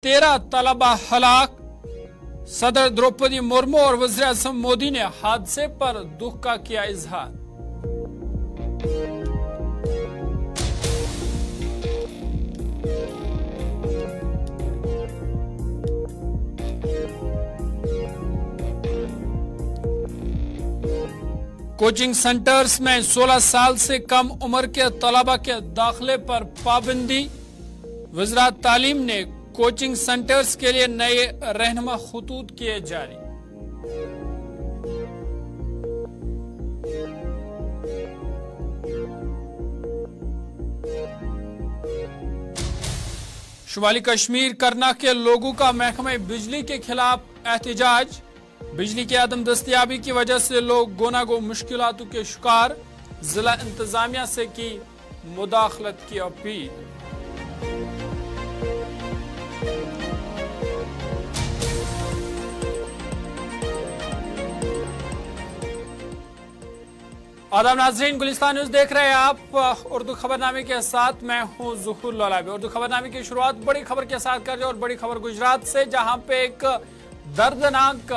13 तलबा हलाक। सदर द्रौपदी मुर्मू और वज़ीर आज़म मोदी ने हादसे पर दुख का किया इजहार। कोचिंग सेंटर्स में 16 साल से कम उम्र के तलबा के दाखिले पर पाबंदी। वज़रात तालीम ने कोचिंग सेंटर्स के लिए नए रहनुमा खतूत किए जारी। शुमाली कश्मीर करना के लोगों का महकमे बिजली के खिलाफ एहतजाज। बिजली की अदम दस्तयाबी की वजह से लोग गोनागो मुश्किलातों के शिकार। जिला इंतजामिया से की मुदाखलत की अपील। आदाब नाज़रीन, गुलिस्तान न्यूज़ देख रहे हैं आप। उर्दू खबरनामे के साथ मैं हूं ज़ुहूर लौलाबी। उर्दू खबरनामे की शुरुआत बड़ी खबर के साथ कर रहे और बड़ी खबर गुजरात से, जहां पे एक दर्दनाक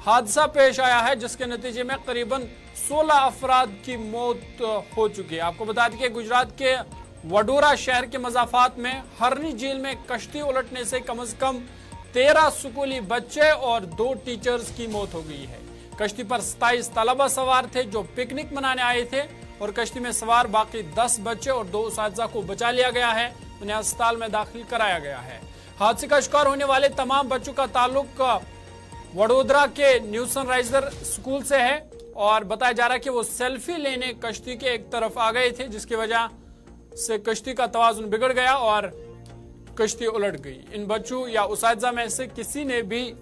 हादसा पेश आया है जिसके नतीजे में करीबन 16 अफराद की मौत हो चुकी है। आपको बता दें कि गुजरात के वडोदरा शहर के मज़ाफात में हरनी झील में कश्ती उलटने से कम 13 स्कूली बच्चे और 2 टीचर्स की मौत हो गई है। कश्ती पर 27 तलबा सवार थे जो पिकनिक मनाने आए थे और कश्ती में सवार बाकी 10 बच्चे और 2 उस्ताद को बचा लिया गया है। उन्हें अस्पताल में दाखिल कराया गया है। हादसे का शिकार होने वाले तमाम बच्चों का ताल्लुक वडोदरा के न्यू सनराइजर स्कूल से है और बताया जा रहा है कि वो सेल्फी लेने कश्ती के एक तरफ आ गए थे, जिसकी वजह से कश्ती का तवाजुन बिगड़ गया और कश्ती उलट गई। इन बच्चों या उस्ताद में से किसी ने भी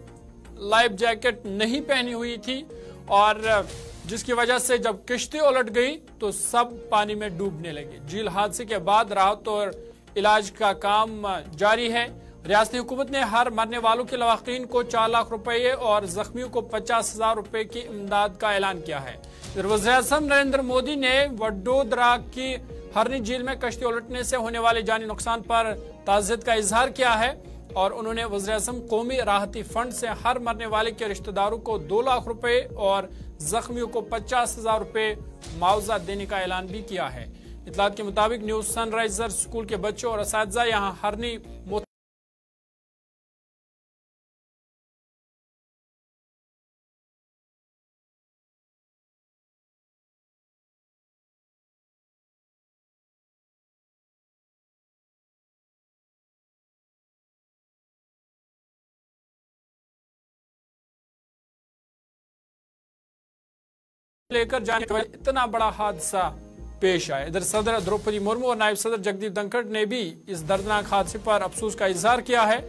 लाइफ जैकेट नहीं पहनी हुई थी और जिसकी वजह से जब कश्ती उलट गई तो सब पानी में डूबने लगे। झील हादसे के बाद राहत और इलाज का काम जारी है। रियासती हुकूमत ने हर मरने वालों के लवाकीन को 4 लाख रुपए और जख्मियों को 50,000 रुपए की इमदाद का ऐलान किया है। वज़ीर आज़म नरेंद्र मोदी ने वडोदरा की हरनी झील में कश्ती उलटने से होने वाले जानी नुकसान पर ताज़ियत का इजहार किया है और उन्होंने वज़ीर आज़म कौमी राहती फंड से हर मरने वाले के रिश्तेदारों को 2 लाख रुपए और जख्मियों को 50,000 रुपए मुआवजा देने का ऐलान भी किया है। इतलात के मुताबिक न्यू सनराइजर स्कूल के बच्चों और उस्ताद यहाँ हरनी लेकर जाने के बाद इतना बड़ा हादसा पेश आया। इधर सदर द्रौपदी मुर्मू और नायब सदर जगदीप धनखड़ ने भी इस दर्दनाक हादसे पर अफसोस का इजहार किया है।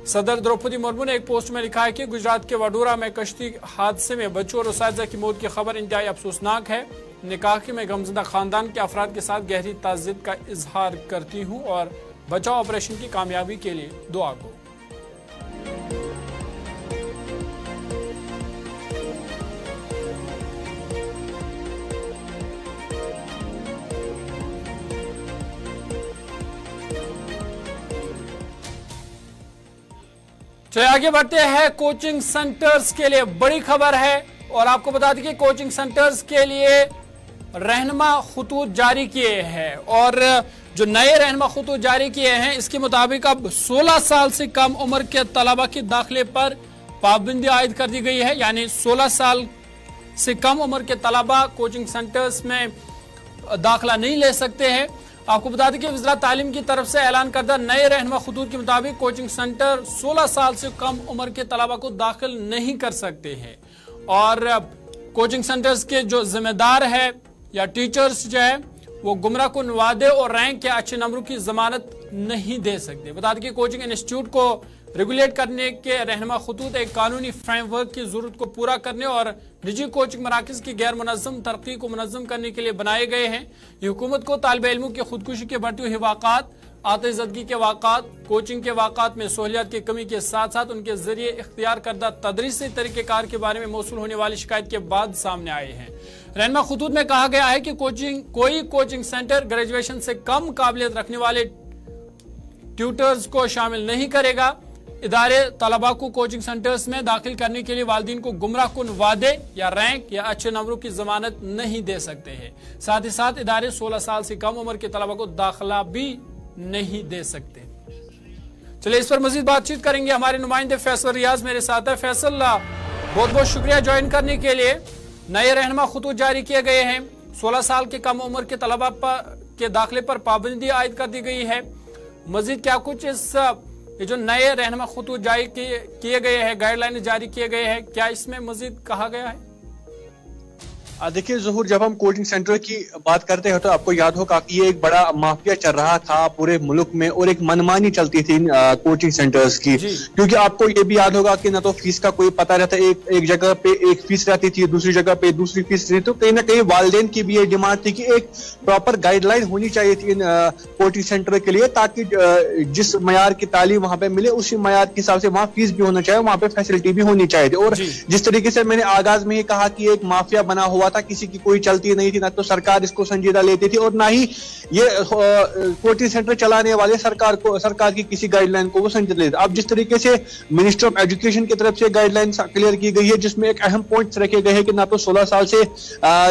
सदर द्रौपदी मुर्मू ने एक पोस्ट में लिखा है कि गुजरात के वडोदरा में कश्ती हादसे में बच्चों और उस्ताद की मौत की खबर इंतहाई अफसोसनाक है। उन्होंने कहा कि मैं गमज़दा खानदान के अफराद के साथ गहरी ताज़ियत का इजहार करती हूँ और बचाव ऑपरेशन की कामयाबी के लिए दुआ को। चलिए आगे बढ़ते हैं। कोचिंग सेंटर्स के लिए बड़ी खबर है और आपको बता दें कि कोचिंग सेंटर्स के लिए रहनुमा खतूत जारी किए हैं और जो नए रहनुमा खतूत जारी किए हैं इसके मुताबिक अब 16 साल से कम उम्र के तलबा के दाखिले पर पाबंदी आयद कर दी गई है। यानी 16 साल से कम उम्र के तलबा कोचिंग सेंटर्स में दाखिला नहीं ले सकते हैं। आपको बता दें कि वज़ीरात तालीम की तरफ से ऐलान करदा नए रहनुमा खतूत के मुताबिक कोचिंग सेंटर 16 साल से कम उम्र के तलबा को दाखिल नहीं कर सकते हैं और कोचिंग सेंटर्स के जो जिम्मेदार है या टीचर्स जो है वो गुमराह कुन वादे और रैंक के अच्छे नंबरों की जमानत नहीं दे सकते। बता दें कि कोचिंग इंस्टीट्यूट को रेगुलेट करने के रहनुमा खतूत एक कानूनी फ्रेमवर्क की जरूरत को पूरा करने और निजी कोचिंग मराकज की गैर मुनज़्ज़म तरक्की को मुनज़्ज़म करने के लिए बनाए गए हैं। ये हुकूमत को तालिब इल्मों की खुदकुशी के बढ़ती हुई वाक़ात, आतिज़दगी के वाक़ात, कोचिंग के वाक़ात में सहूलियत की कमी के साथ साथ उनके जरिए इख्तियार करदा तदरीसी तरीक़ेकार के बारे में मौसूल होने वाली शिकायत के बाद सामने आए हैं। रहनुमा खतूत में कहा गया है कि कोई कोचिंग सेंटर ग्रेजुएशन से कम काबिलियत रखने वाले ट्यूटर्स को शामिल नहीं करेगा। इदारे तलबा को कोचिंग सेंटर्स में दाखिल करने के लिए वालिदीन को गुमराहकुन वादे या रैंक या अच्छे नंबरों की जमानत नहीं दे सकते हैं। साथ ही साथ इदारे 16 साल से कम उम्र के तलबा को दाखिला भी नहीं दे सकते। चलिए इस पर मजीद बातचीत करेंगे, हमारे नुमाइंदे फैसल रियाज मेरे साथ है। फैसल, बहुत बहुत शुक्रिया ज्वाइन करने के लिए। नए रहनुमा खतूत जारी किए गए हैं, 16 साल के कम उम्र के तलबा के दाखिले पर पाबंदी आयद कर दी गई है। मजीद क्या कुछ इस ये जो नए रहनुमा खतूत जारी किए गए हैं, गाइडलाइन जारी किए गए हैं, क्या इसमें मजीद कहा गया है? देखिए ज़हूर, जब हम कोचिंग सेंटर की बात करते हैं तो आपको याद होगा कि ये एक बड़ा माफिया चल रहा था पूरे मुल्क में और एक मनमानी चलती थी कोचिंग सेंटर्स की, क्योंकि आपको ये भी याद होगा कि ना तो फीस का कोई पता रहता, एक जगह पे एक फीस रहती थी, दूसरी जगह पे दूसरी फीस रहती। तो कहीं ना कहीं वालिदैन की भी ये डिमांड थी कि एक प्रॉपर गाइडलाइन होनी चाहिए थी इन कोचिंग सेंटर के लिए, ताकि जिस मयार की तालीम वहां पे मिले उसी मयार के हिसाब से वहाँ फीस भी होना चाहिए, वहाँ पे फैसिलिटी भी होनी चाहिए थी। और जिस तरीके से मैंने आगाज में ही कहा कि एक माफिया बना हुआ था, किसी की कोई चलती नहीं थी, ना तो सरकार इसको संजीदा लेती थी और ना ही ये कोचिंग सेंटर चलाने वाले सरकार की किसी गाइडलाइन को वो संजीदा लेते। अब जिस तरीके से मिनिस्टर ऑफ एजुकेशन की तरफ से गाइडलाइन क्लियर की गई है, जिसमें एक अहम पॉइंट्स रखे गए हैं कि ना तो 16 साल से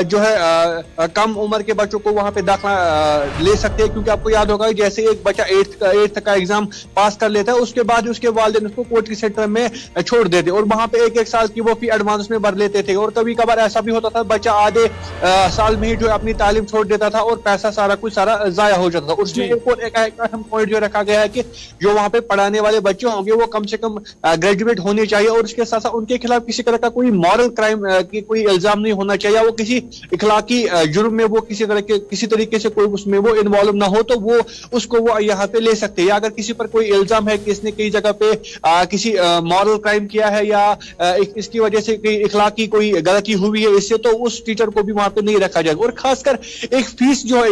जो है कम उम्र के बच्चों को वहां पे दाखिला ले सकते हैं, क्योंकि आपको याद होगा जैसे एक बच्चा 8th का एग्जाम पास कर लेता है, उसके बाद उसके वालिदैन उसको कोचिंग सेंटर में छोड़ देते और वहां पे एक साल की वो फी एडवांस में भर लेते थे। और कभी कभार ऐसा भी होता था बच्चा आधे साल में ही जो अपनी तालीम छोड़ देता था और पैसा सारा जाया हो जाता था। उसमें एक अहम पॉइंट जो रखा गया है कि जो वहां पे पढ़ाने वाले बच्चे होंगे वो कम से कम ग्रेजुएट होने चाहिए और उसके साथ साथ उनके खिलाफ किसी तरह का कोई मॉरल क्राइम की कोई इल्जाम नहीं होना चाहिए, वो किसी इखलाकी जुर्म में वो किसी तरीके से कोई उसमें वो इन्वॉल्व ना हो, तो वो उसको वो यहाँ पे ले सकते हैं। या अगर किसी पर कोई इल्जाम है कि इसने कई जगह पे किसी मॉरल क्राइम किया है या इसकी वजह से इखलाकी कोई गलती हुई है इससे, तो उस टीचर को भी वहां पे नहीं रखा जाएगा। और खासकर एक फीस जो है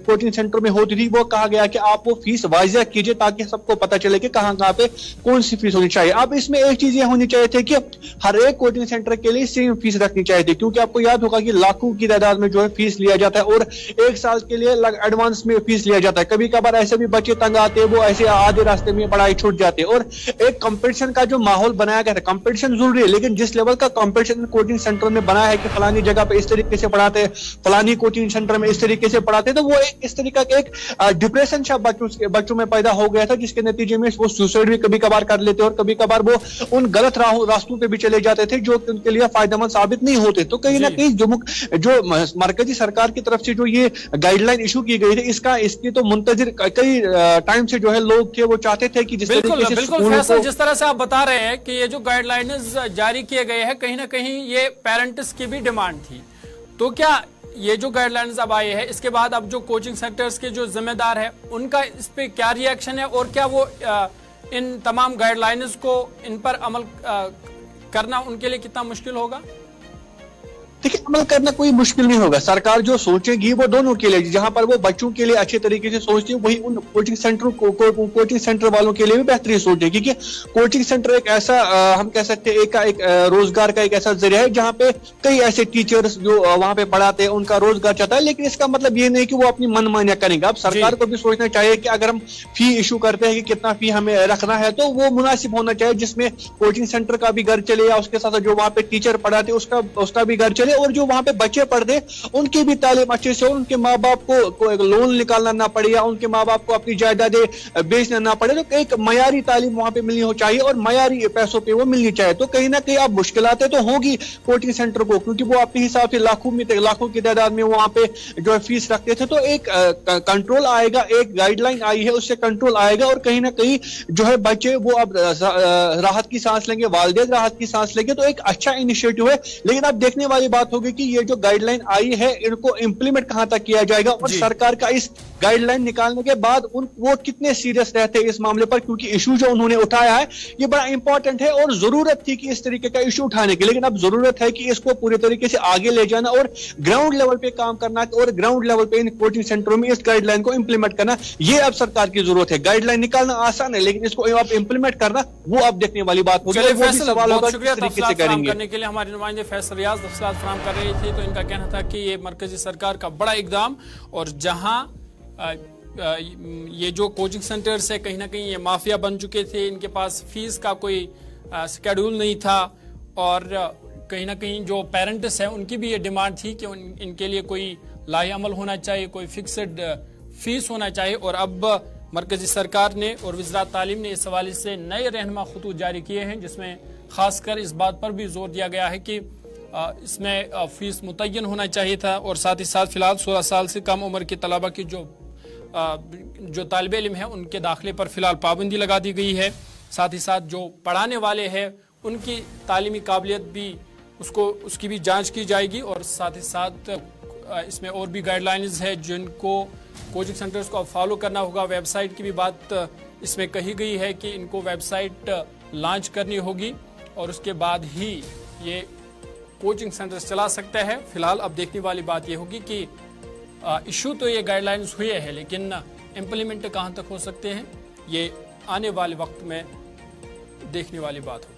कोचिंग सेंटर में होती थी, वो कहा गया कि आप वो फीस वाज़ेह कीजिए ताकि सबको पता चले कि कहां पे कौन सी फीस होनी चाहिए। अब इसमें एक चीज ये होनी चाहिए थी कि हर एक कोचिंग सेंटर के लिए सेम फीस रखनी चाहिए थी, क्योंकि आपको याद होगा कि लाखों की तादाद में जो है फीस लिया जाता है और एक साल के लिए एडवांस में फीस लिया जाता है। कभी कभार ऐसे भी बच्चे तंग आते हैं, वो ऐसे आधे रास्ते में पढ़ाई छूट जाते हैं। और एक कंपटीशन का जो माहौल बनाया गया था, कंपटीशन जरूरी है, लेकिन जिस लेवल का कंपटीशन कोचिंग सेंटर में बनाया है कि फलानी जगह पे इस तरीके से पढ़ाते, फलानी कोचिंग सेंटर में इस तरीके से पढ़ाते, तो वो इस तरीके का एक डिप्रेशन सा बच्चों में पैदा हो गया था, जिसके नतीजे में वो सुसाइड भी कभी कभार कर लेते और कभी कभार वो उन गलत रास्तों पे भी चले जाते थे जो उनके लिए फायदेमंद साबित नहीं होते। तो कहीं ना कहीं जो मरकजी सरकार की तरफ से जो ये गाइडलाइन इशू की गई थी, इसकी तो मुंतजिर कई टाइम से जो है लोग थे, वो चाहते थे कि जिस तरीके से फैसल, जिस तरह से आप बता रहे हैं कि ये जो गाइडलाइंस जारी किए गए हैं, कहीं ना कहीं ये पेरेंट्स की भी डिमांड थी, तो क्या ये जो गाइडलाइंस अब आए हैं इसके बाद अब जो कोचिंग सेंटर्स के जो जिम्मेदार है उनका इस पे क्या रिएक्शन है और क्या वो इन तमाम गाइडलाइंस को इन पर अमल करना उनके लिए कितना मुश्किल होगा? देखिए, अमल करना कोई मुश्किल नहीं होगा। सरकार जो सोचेगी वो दोनों के लिए, जहां पर वो बच्चों के लिए अच्छे तरीके से सोचती है, वही उन कोचिंग सेंटर वालों के लिए भी बेहतरीन सोचेगी कि कोचिंग सेंटर एक ऐसा हम कह सकते हैं एक रोजगार का एक ऐसा जरिया है जहां पे कई ऐसे टीचर्स जो वहां पे पढ़ाते हैं उनका रोजगार चाहता है। लेकिन इसका मतलब ये नहीं कि वो अपनी मनमानियां करेंगे। अब सरकार को भी सोचना चाहिए कि अगर हम फी इशू करते हैं कि कितना फी हमें रखना है, तो वो मुनासिब होना चाहिए, जिसमें कोचिंग सेंटर का भी घर चले या उसके साथ जो वहां पे टीचर पढ़ाते उसका भी घर चले और जो वहां पे बच्चे पढ़ते उनकी भी तालीम अच्छे से, उनके माँ बाप को लोन निकालना ना पड़े या उनके माँ बाप को अपनी जायदादें बेचना ना पड़े। तो एक मयारी तालीम वहां पे मिलनी हो चाहिए और मयारी पैसों पे वो मिलनी चाहिए। तो कहीं ना कहीं अब मुश्किलातें तो होगी कोचिंग सेंटर को, क्योंकि वो अपने हिसाब से लाखों की तादाद में वहां पे जो है फीस रखते थे। तो एक कंट्रोल आएगा, एक गाइडलाइन आई है उससे कंट्रोल आएगा और कहीं ना कहीं जो है बच्चे वो अब राहत की सांस लेंगे, वालिदैन राहत की सांस लेंगे। तो एक अच्छा इनिशिएटिव है, लेकिन अब देखने वाली बात होगी कि ये जो गाइडलाइन आई है इनको इंप्लीमेंट कहां तक किया जाएगा और सरकार का इस गाइडलाइन निकालने के बाद वो कितने सीरियस रहते हैं इस मामले पर, क्योंकि इशू जो उन्होंने उठाया है ये बड़ा इंपॉर्टेंट है और जरूरत थी कि इस तरीके का इशू उठाने की। लेकिन अब जरूरत है कि इसको पूरे तरीके से आगे ले जाना और ग्राउंड लेवल पे काम करना और ग्राउंड लेवल पे इन कोचिंग सेंटरों में इस गाइडलाइन को इंप्लीमेंट करना, ये अब सरकार की जरूरत है। गाइडलाइन निकालना आसान है, लेकिन इसको अब इंप्लीमेंट करना वो अब देखने वाली बात होगी। सवाल होगा किस तरीके से करेंगे। करने के लिए हमारे नुमाइंदे फैसल रियाज तफसीलात फराहम कर रहे थे, तो इनका कहना था कि ये मरकजी सरकार का बड़ा इकदाम और जहां ये जो कोचिंग सेंटर्स है कहीं ना कहीं ये माफिया बन चुके थे, इनके पास फीस का कोई स्केड्यूल नहीं था और कहीं ना कहीं जो पेरेंट्स हैं उनकी भी ये डिमांड थी कि इनके लिए कोई लाही अमल होना चाहिए, कोई फिक्सड फीस होना चाहिए। और अब मरकजी सरकार ने और वज़रात तालीम ने इस हवाले से नए रहनुमा खतूत जारी किए हैं, जिसमें खासकर इस बात पर भी जोर दिया गया है कि इसमें फीस मुतय्यन होना चाहिए था और साथ ही साथ फिलहाल 16 साल से कम उम्र के तलबा की जो तालिब इल्म है उनके दाखिले पर फिलहाल पाबंदी लगा दी गई है। साथ ही साथ जो पढ़ाने वाले हैं उनकी तालीमी काबिलियत भी उसकी भी जांच की जाएगी और साथ ही साथ इसमें और भी गाइडलाइंस है जिनको कोचिंग सेंटर्स को फॉलो करना होगा। वेबसाइट की भी बात इसमें कही गई है कि इनको वेबसाइट लॉन्च करनी होगी और उसके बाद ही ये कोचिंग सेंटर्स चला सकता है। फिलहाल अब देखने वाली बात ये होगी कि इशू तो ये गाइडलाइंस हुए हैं लेकिन इम्प्लीमेंट कहाँ तक हो सकते हैं ये आने वाले वक्त में देखने वाली बात होगी।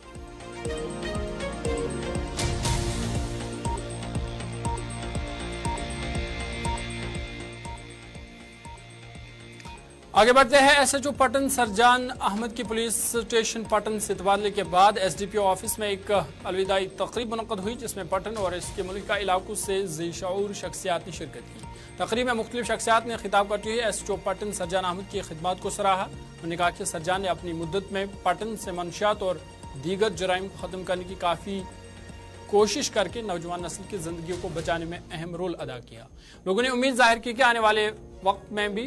आगे बढ़ते हैं। एसएचओ पटन सरजान अहमद की पुलिस स्टेशन पटन से तबादले के बाद एसडीपीओ ऑफिस में एक अलविदाई तकरीब मुनक़्क़द हुई, जिसमें पटन और इसके मुल्का इलाकों से ज़ी-शऊर शख्सियात ने शिरकत की। तकरीब में मुख्तलिफ शख्सियात ने खिताब करते हुए एसएचओ पटन सरजान अहमद की खिदमत को सराहा। उन्होंने कहा कि सरजान ने अपनी मुद्दत में पटन से मंशियात और दीगर जराइम को ख़त्म करने की काफ़ी कोशिश करके नौजवान नस्ल की जिंदगियों को बचाने में अहम रोल अदा किया। लोगों ने उम्मीद जाहिर की कि आने वाले वक्त में भी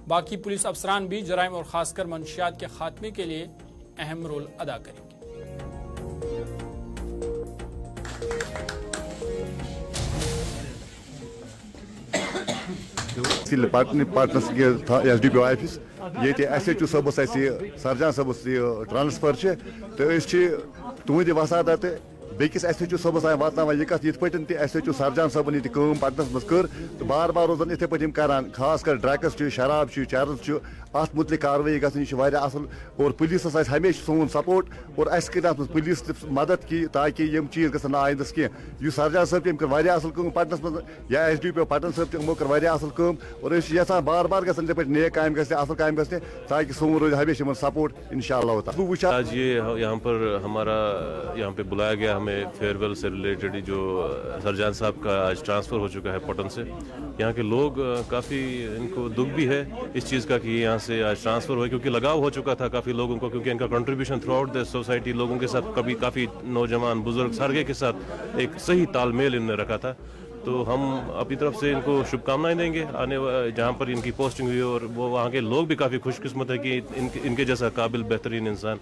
बाकी पुलिस अफसरान भी जराइम और खासकर मंशियात के खात्मे के लिए अहम रोल अदा करेंगे। पार्टनर्स के एसडीपीओ ऑफिस ये एसएचओ सबस सरजान सबस ट्रांसफर तो तुंद वसादत बेकिस एसएचओ सबस आए वातान यह कत ये एसएचओ सरजान सबन ये पटनस मज कर तो बार बार रोजान इथे पे करान खास कर ड्रग्स शराब चरस अत मुतलिक कार्रवाई गई असल और पुलिस हमेशा सोन सपोर्ट और अस पुलिस मदद की ताकि यम चीज गन आइंदस कह सरजान साहब तम कर असल पटनस मज या एसडीपीओ पटन साहब तमो कर असल और यहां बार बार गसन नेक काम असल काम गए ताकि सोन रोज हमेशा सपोर्ट इंशाअल्लाह। आज ये यहाँ पर हमारा यहाँ पे बुलाया गया हमें फेयरवेल से रिलेटेड जो सरजान साहब का आज ट्रांसफ़र हो चुका है पटन से। यहाँ के लोग काफ़ी इनको दुख भी है इस चीज़ का कि यहाँ से आज ट्रांसफ़र हुआ, क्योंकि लगाव हो चुका था काफ़ी लोगों को, क्योंकि इनका contribution through out the society लोगों के साथ कभी काफ़ी नौजवान बुजुर्ग सारे के साथ एक सही तालमेल इन्होंने रखा था। तो हम अपनी तरफ से इनको शुभकामनाएं देंगे आने जहाँ पर इनकी पोस्टिंग हुई और वो वहाँ के लोग भी काफ़ी खुशकिस्मत है कि इनके जैसा काबिल बेहतरीन इंसान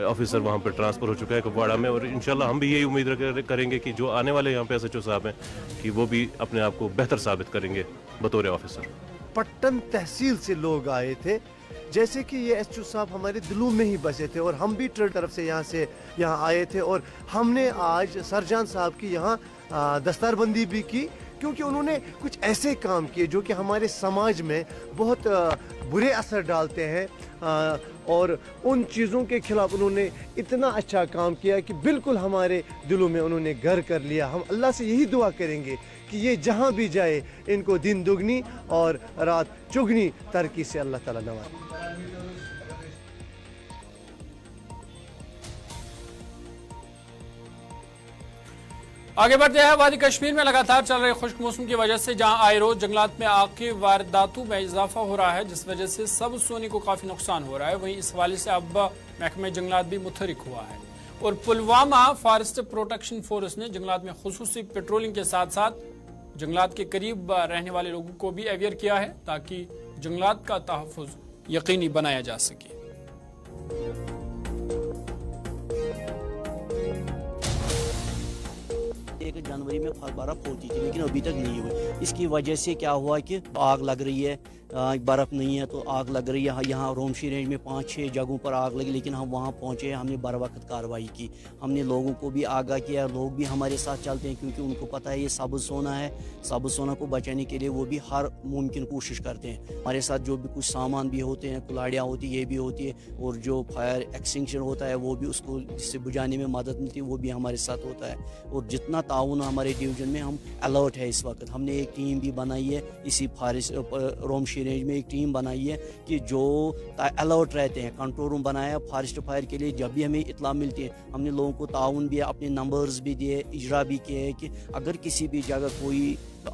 ऑफिसर वहाँ पर ट्रांसफ़र हो चुका है कुपवाड़ा में। और इंशाल्लाह हम भी यही उम्मीद करेंगे कि जो आने वाले यहाँ पे एसएचओ साहब हैं कि वो भी अपने आप को बेहतर साबित करेंगे बतौर ऑफिसर। पट्टन तहसील से लोग आए थे, जैसे कि ये एसएचओ साहब हमारे दिलों में ही बसे थे और हम भी तरफ से यहाँ आए थे और हमने आज सरजान साहब की यहाँ दस्तारबंदी भी की, क्योंकि उन्होंने कुछ ऐसे काम किए जो कि हमारे समाज में बहुत बुरे असर डालते हैं और उन चीज़ों के खिलाफ उन्होंने इतना अच्छा काम किया कि बिल्कुल हमारे दिलों में उन्होंने घर कर लिया। हम अल्लाह से यही दुआ करेंगे कि ये जहाँ भी जाए इनको दिन दुगनी और रात चुगनी तरक्की से अल्लाह ताला नवाजे। आगे बढ़ते हैं। वादी कश्मीर में लगातार चल रहे खुश्क मौसम की वजह से जहां आए रोज जंगलात में आग की वारदातों में इजाफा हो रहा है, जिस वजह से सब्ज़ सोने को काफी नुकसान हो रहा है, वहीं इस हवाले से अब महकमा जंगलात भी मुतहरिक हुआ है और पुलवामा फॉरेस्ट प्रोटेक्शन फोर्स ने जंगलात में खुसूसी पेट्रोलिंग के साथ साथ जंगलात के करीब रहने वाले लोगों को भी अवेयर किया है ताकि जंगलात का तहफ़्फ़ुज़ यकीनी बनाया जा सके। 1 जनवरी में बर्फ़ होती थी लेकिन अभी तक नहीं हुई। इसकी वजह से क्या हुआ कि आग लग रही है, बर्फ़ नहीं है तो आग लग रही है। यहाँ रोमशी रेंज में 5-6 जगहों पर आग लगी, लेकिन हम वहाँ पहुँचे, हमने बर वक्त कार्रवाई की, हमने लोगों को भी आगाह किया। लोग भी हमारे साथ चलते हैं क्योंकि उनको पता है ये सब्ज़ सोना है, सब्ज़ सोना को बचाने के लिए वो भी हर मुमकिन कोशिश करते हैं। हमारे साथ जो भी कुछ सामान भी होते हैं, कुल्हाड़ियाँ होती ये भी होती है, और जो फायर एक्सटिंक्शन होता है वो भी उसको जिससे बुझाने में मदद मिलती है वो भी हमारे साथ होता है। और जितना ताउन दोनों हमारे डिवीजन में हम अलर्ट है इस वक्त। हमने एक टीम भी बनाई है इसी फॉरेस्ट रोमशी रेंज में, एक टीम बनाई है कि जो अलर्ट रहते हैं। कंट्रोल रूम बनाया फॉरेस्ट फायर के लिए। जब भी हमें इत्तला मिलती है हमने लोगों को ताउन भी, अपने नंबर्स भी दिए, इजरा भी किए कि अगर किसी भी जगह कोई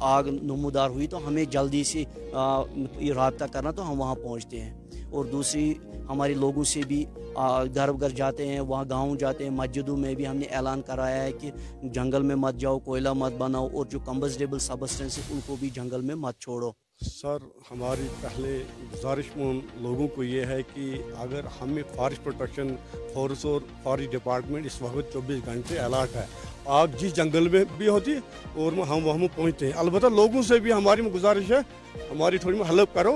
आग नमूदार हुई तो हमें जल्दी से रब्ता करना, तो हम वहाँ पहुँचते हैं। और दूसरी हमारे लोगों से भी घर घर जाते हैं, वहाँ गांव जाते हैं, मस्जिदों में भी हमने ऐलान कराया है कि जंगल में मत जाओ, कोयला मत बनाओ, और जो कम्बस्टेबल सबस्टेंस है उनको भी जंगल में मत छोड़ो। सर, हमारी पहले गुजारिश लोगों को ये है कि अगर हमें फॉरेस्ट प्रोटेक्शन फोर्स और फॉरेस्ट डिपार्टमेंट इस वक्त 24 घंटे अलर्ट है। आग जिस जंगल में भी होती है और हम वहाँ पहुँचते हैं। अलबत्ता लोगों से भी हमारी गुजारिश है, हमारी थोड़ी हेल्प करो,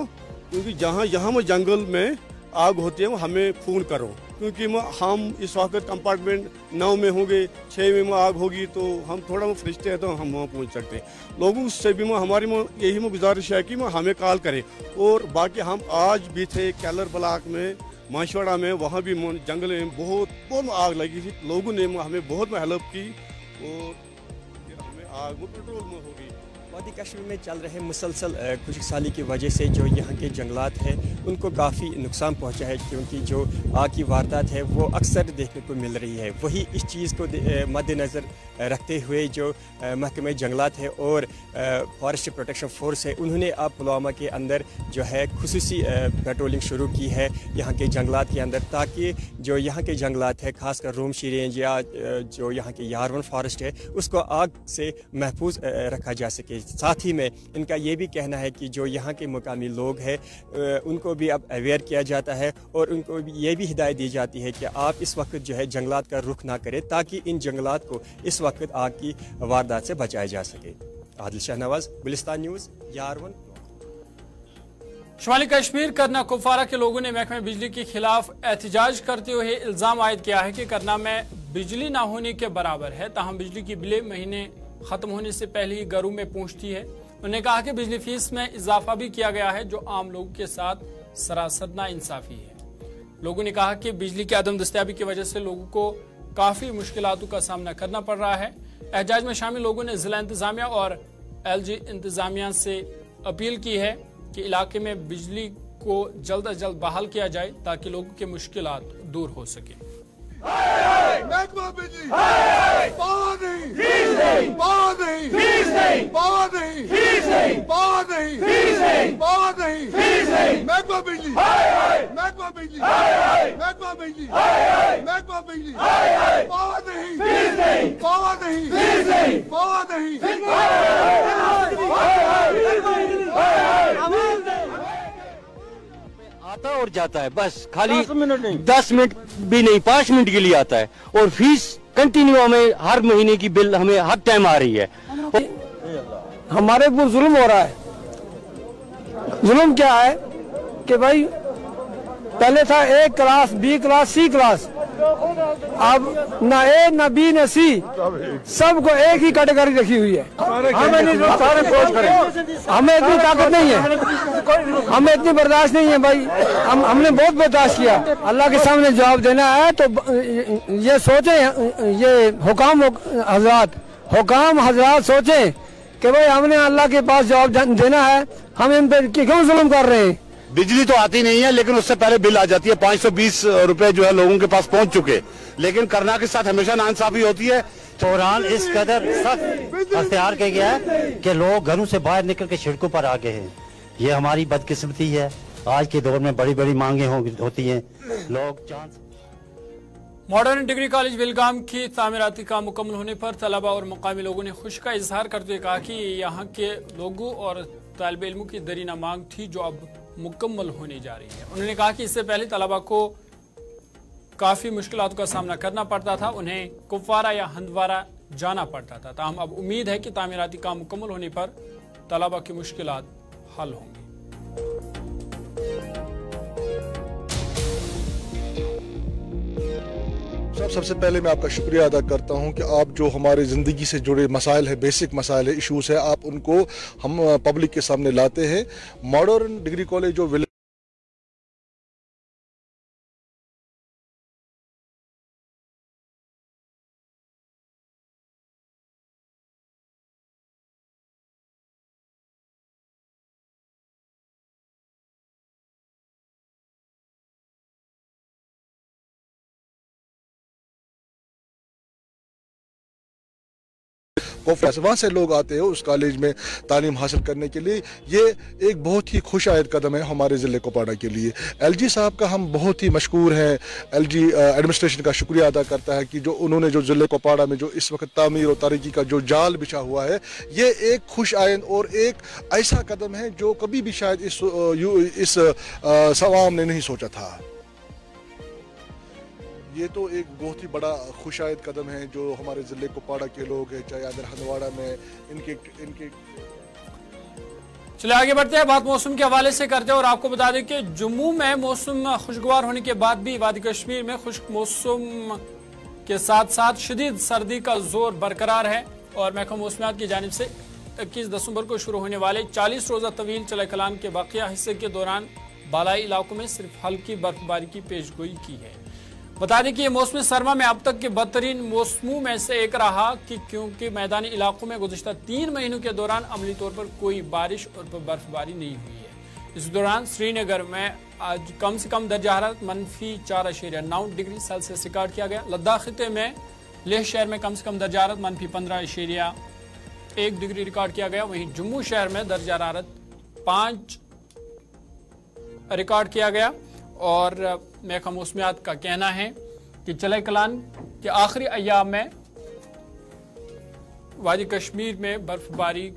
क्योंकि जहाँ जंगल में आग होती है वो हमें फ़ोन करो, क्योंकि हम इस वक्त कंपार्टमेंट 9 में होंगे, 6 में आग होगी तो हम थोड़ा फरिश्ते हैं तो हम वहाँ पहुँच सकते हैं। लोगों से भी हमारी यही गुजारिश है कि हमें कॉल करें। और बाकी हम आज भी थे कैलर ब्लॉक में, माशवाड़ा में, वहाँ भी जंगल में बहुत आग लगी थी। लोगों ने हमें बहुत हेल्प की और फिर हमें आग कंट्रोल में हो गई। वादी कश्मीर में चल रहे मुसलसल खुशकसाली की वजह से जो यहाँ के जंगलात हैं उनको काफ़ी नुकसान पहुँचा है, क्योंकि जो आग की वारदात है वो अक्सर देखने को मिल रही है। वही इस चीज़ को मद्देनज़र रखते हुए जो महकमे जंगलात है और फॉरेस्ट प्रोटेक्शन फोर्स है, उन्होंने अब पुलवामा के अंदर जो है खुसूसी पेट्रोलिंग शुरू की है यहाँ के जंगलात के अंदर, ताकि जो यहाँ के जंगलात है खासकर रोमशी रेंज या जो यहाँ के यारवन फॉरेस्ट है उसको आग से महफूज रखा जा सके। साथ ही में इनका ये भी कहना है कि जो यहाँ के मुकामी लोग हैं उनको भी अब अवेयर किया जाता है और उनको ये भी हिदायत दी जाती है कि आप इस वक्त जो है जंगलात का रुख ना करें, ताकि इन जंगलात को इस वक्त आग की वारदात से बचाया जा सके। आदिल शाहनवाज, गुलिस्तान न्यूज़, यारवन। शुमाली कश्मीर करना कुपवारा के लोगों ने महकमे बिजली के खिलाफ एहतजाज करते हुए इल्जाम आयद किया है कि करना में बिजली ना होने के बराबर है, ताहम बिजली की बिलें महीने खत्म होने से पहले ही घरों में पहुंचती है। उन्होंने कहा कि बिजली फीस में इजाफा भी किया गया है, जो आम लोगों के साथ सरासर नाइंसाफी है। लोगों ने कहा कि बिजली की अदम दस्तयाबी की वजह से लोगों को काफी मुश्किलातों का सामना करना पड़ रहा है। एहतजाज में शामिल लोगों ने जिला इंतजामिया और LG इंतजामिया से अपील की है कि इलाके में बिजली को जल्द अज जल्द बहाल किया जाए, ताकि लोगों की मुश्किलात दूर हो सके। महकमा बिजली पावर नहीं, फीस नहीं, पावर नहीं, फीस नहीं, पावर नहीं, फीस नहीं, पावर नहीं, फीस नहीं, पावर नहीं, फीस नहीं, महकमा बिजली, महकमा बिजली, महकमा बिजली, महकमा बिजली, पावर नहीं, फीस नहीं, पावर नहीं, फीस नहीं, पावर नहीं, आता और जाता है, बस खाली 10 मिनट भी नहीं, 5 मिनट के लिए आता है। और फीस कंटिन्यू हमें हर महीने की बिल हमें हर टाइम आ रही है। हमारे ऊपर जुल्म हो रहा है। जुल्म क्या है कि भाई पहले था A class, B class, C class, अब ना A ना B ना C, सबको एक ही कैटेगरी रखी हुई है। हमें नहीं, सारे पोस्ट करें, हमें इतनी ताकत नहीं है, हमें इतनी बर्दाश्त नहीं है भाई। हमने बहुत बर्दाश्त किया। अल्लाह के सामने जवाब देना है तो ये सोचें, ये हुकाम हजरात सोचें कि भाई हमने अल्लाह के पास जवाब देना है, हम इन पर क्यों जुल्म कर रहे हैं। बिजली तो आती नहीं है, लेकिन उससे पहले बिल आ जाती है। 520 रुपए जो है लोगों के पास पहुंच चुके, लेकिन करना के साथ हमेशा नाइंसाफी होती है। दौरान इस कदर सख्त अख्तियार किया गया है कि लोग घरों से बाहर निकल के सड़कों पर आ गए हैं। ये हमारी बदकिस्मती है। आज के दौर में बड़ी बड़ी मांगे होती हैं, लोग chance. Modern degree college Vilgam की तामीराती काम मुकम्मल होने पर तलबा और मुकामी लोगों ने खुशी का इजहार करते हुए कहा कि यहाँ के लोगों और तालिब इल्मों की दरीना मांग थी, जो अब मुकम्मल होने जा रही है। उन्होंने कहा कि इससे पहले तलबा को काफ़ी मुश्किलातों का सामना करना पड़ता था, उन्हें कुपवारा या हंदवारा जाना पड़ता था। ताहम अब उम्मीद है कि तामीराती काम मुकम्मल होने पर तलबा की मुश्किलात हल होंगी। सबसे पहले मैं आपका शुक्रिया अदा करता हूं कि आप जो हमारे ज़िंदगी से जुड़े मसाइल है, बेसिक मसाइल है, इश्यूज है, आप उनको हम पब्लिक के सामने लाते हैं। मॉडर्न डिग्री कॉलेज जो वहाँ से लोग आते हैं उस कॉलेज में तालीम हासिल करने के लिए। ये एक बहुत ही खुश आयद कदम है हमारे ज़िले कुपवाड़ा के लिए। LG साहब का हम बहुत ही मशकूर हैं, LG एडमिनिस्ट्रेशन का शुक्रिया अदा करता है कि जो उन्होंने जो ज़िले कुपवाड़ा में जो इस वक्त तामीर और तरक्की का जो जाल बिछा हुआ है, ये एक खुश आयद और एक ऐसा कदम है जो कभी भी शायद इस सवाम ने नहीं सोचा था। ये तो एक बहुत ही बड़ा खुशायद कदम है जो हमारे ज़िले कुपवाड़ा के लोग हैं, चाहे अगर हंदवाड़ा में इनके चलिए आगे बढ़ते हैं, बात मौसम के हवाले से करते हैं और आपको बता दें कि जम्मू में मौसम खुशगवार होने के बाद भी वादी कश्मीर में खुश्क मौसम के साथ साथ शदीद सर्दी का जोर बरकरार है और महकमा मौसमियात की जानिब से 21 दिसंबर को शुरू होने वाले 40 रोज़ा तवील चले कलान के बाकिया हिस्से के दौरान बालाई इलाकों में सिर्फ हल्की बर्फबारी की पेशगोई की है। बता दें कि ये मौसम सरमा में अब तक के बदतरीन मौसमों में से एक रहा कि क्योंकि मैदानी इलाकों में गुज़िश्ता 3 महीनों के दौरान अमली तौर पर कोई बारिश और बर्फबारी नहीं हुई है। इस दौरान श्रीनगर में आज कम से कम दर्जा हरारत -4.9 डिग्री सेल्सियस रिकॉर्ड किया गया। लद्दाख खिते में लेह शहर में कम से कम दर्जा हरारत -15.1 डिग्री रिकॉर्ड किया गया। वहीं जम्मू शहर में दर्जा हरारत 5 रिकॉर्ड किया गया और महकमा मौसमियात का कहना है कि चले कलान के आखिरी अय्याम में वादी कश्मीर में बर्फबारी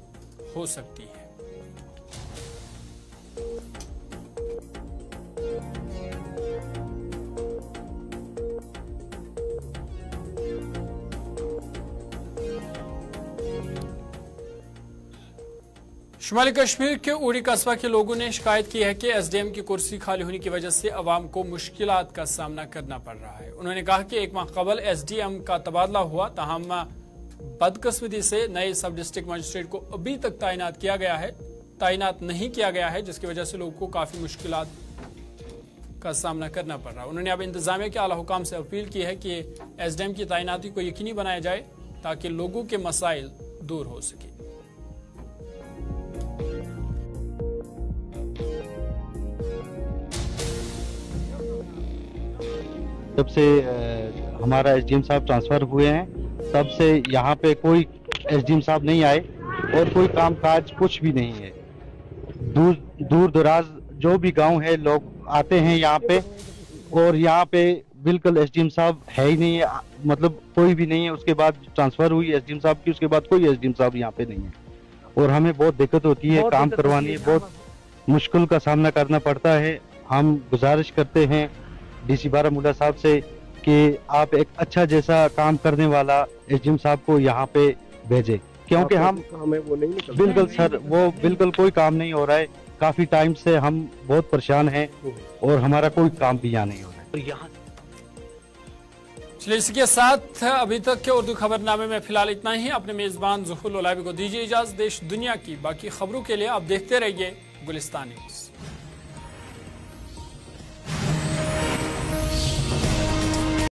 हो सकती है। शुमाली कश्मीर के उड़ी कस्बा के लोगों ने शिकायत की है कि SDM की कुर्सी खाली होने की वजह से अवाम को मुश्किलात का सामना करना पड़ रहा है। उन्होंने कहा कि एक माह कबल SDM का तबादला हुआ, ताहम बदकिस्मती से नए सब डिस्ट्रिक्ट मजिस्ट्रेट को अभी तक तैनात नहीं किया गया है, जिसकी वजह से लोगों को काफी मुश्किलात का सामना करना पड़ रहा है। उन्होंने अब इंतजामिया के आला हुकाम से अपील की है कि SDM की तैनाती को यकीनी बनाया जाए ताकि लोगों के मसाइल दूर हो सके। जब से हमारा SDM साहब ट्रांसफ़र हुए हैं तब से यहाँ पे कोई SDM साहब नहीं आए और कोई कामकाज कुछ भी नहीं है। दूर दराज जो भी गांव है लोग आते हैं यहाँ पे और यहाँ पे बिल्कुल SDM साहब है ही नहीं है, मतलब कोई भी नहीं है। उसके बाद ट्रांसफ़र हुई SDM साहब की, उसके बाद कोई SDM साहब यहाँ पे नहीं है और हमें बहुत दिक्कत होती है, काम करवानी बहुत मुश्किल का सामना करना पड़ता है। हम गुजारिश करते हैं DC बारामूला साहब से कि आप एक अच्छा जैसा काम करने वाला SDM साहब को यहाँ पे भेजें, क्योंकि हम बिल्कुल सर वो बिल्कुल कोई काम नहीं हो रहा है। काफी टाइम से हम बहुत परेशान हैं और हमारा कोई काम भी यहाँ नहीं हो रहा है। चलिए इसके साथ अभी तक के उर्दू खबरनामे में फिलहाल इतना ही। अपने मेजबान ज़ुहुर लोलाबी को दीजिए इजाज़त। देश दुनिया की बाकी खबरों के लिए आप देखते रहिए गुलिस्तान न्यूज़।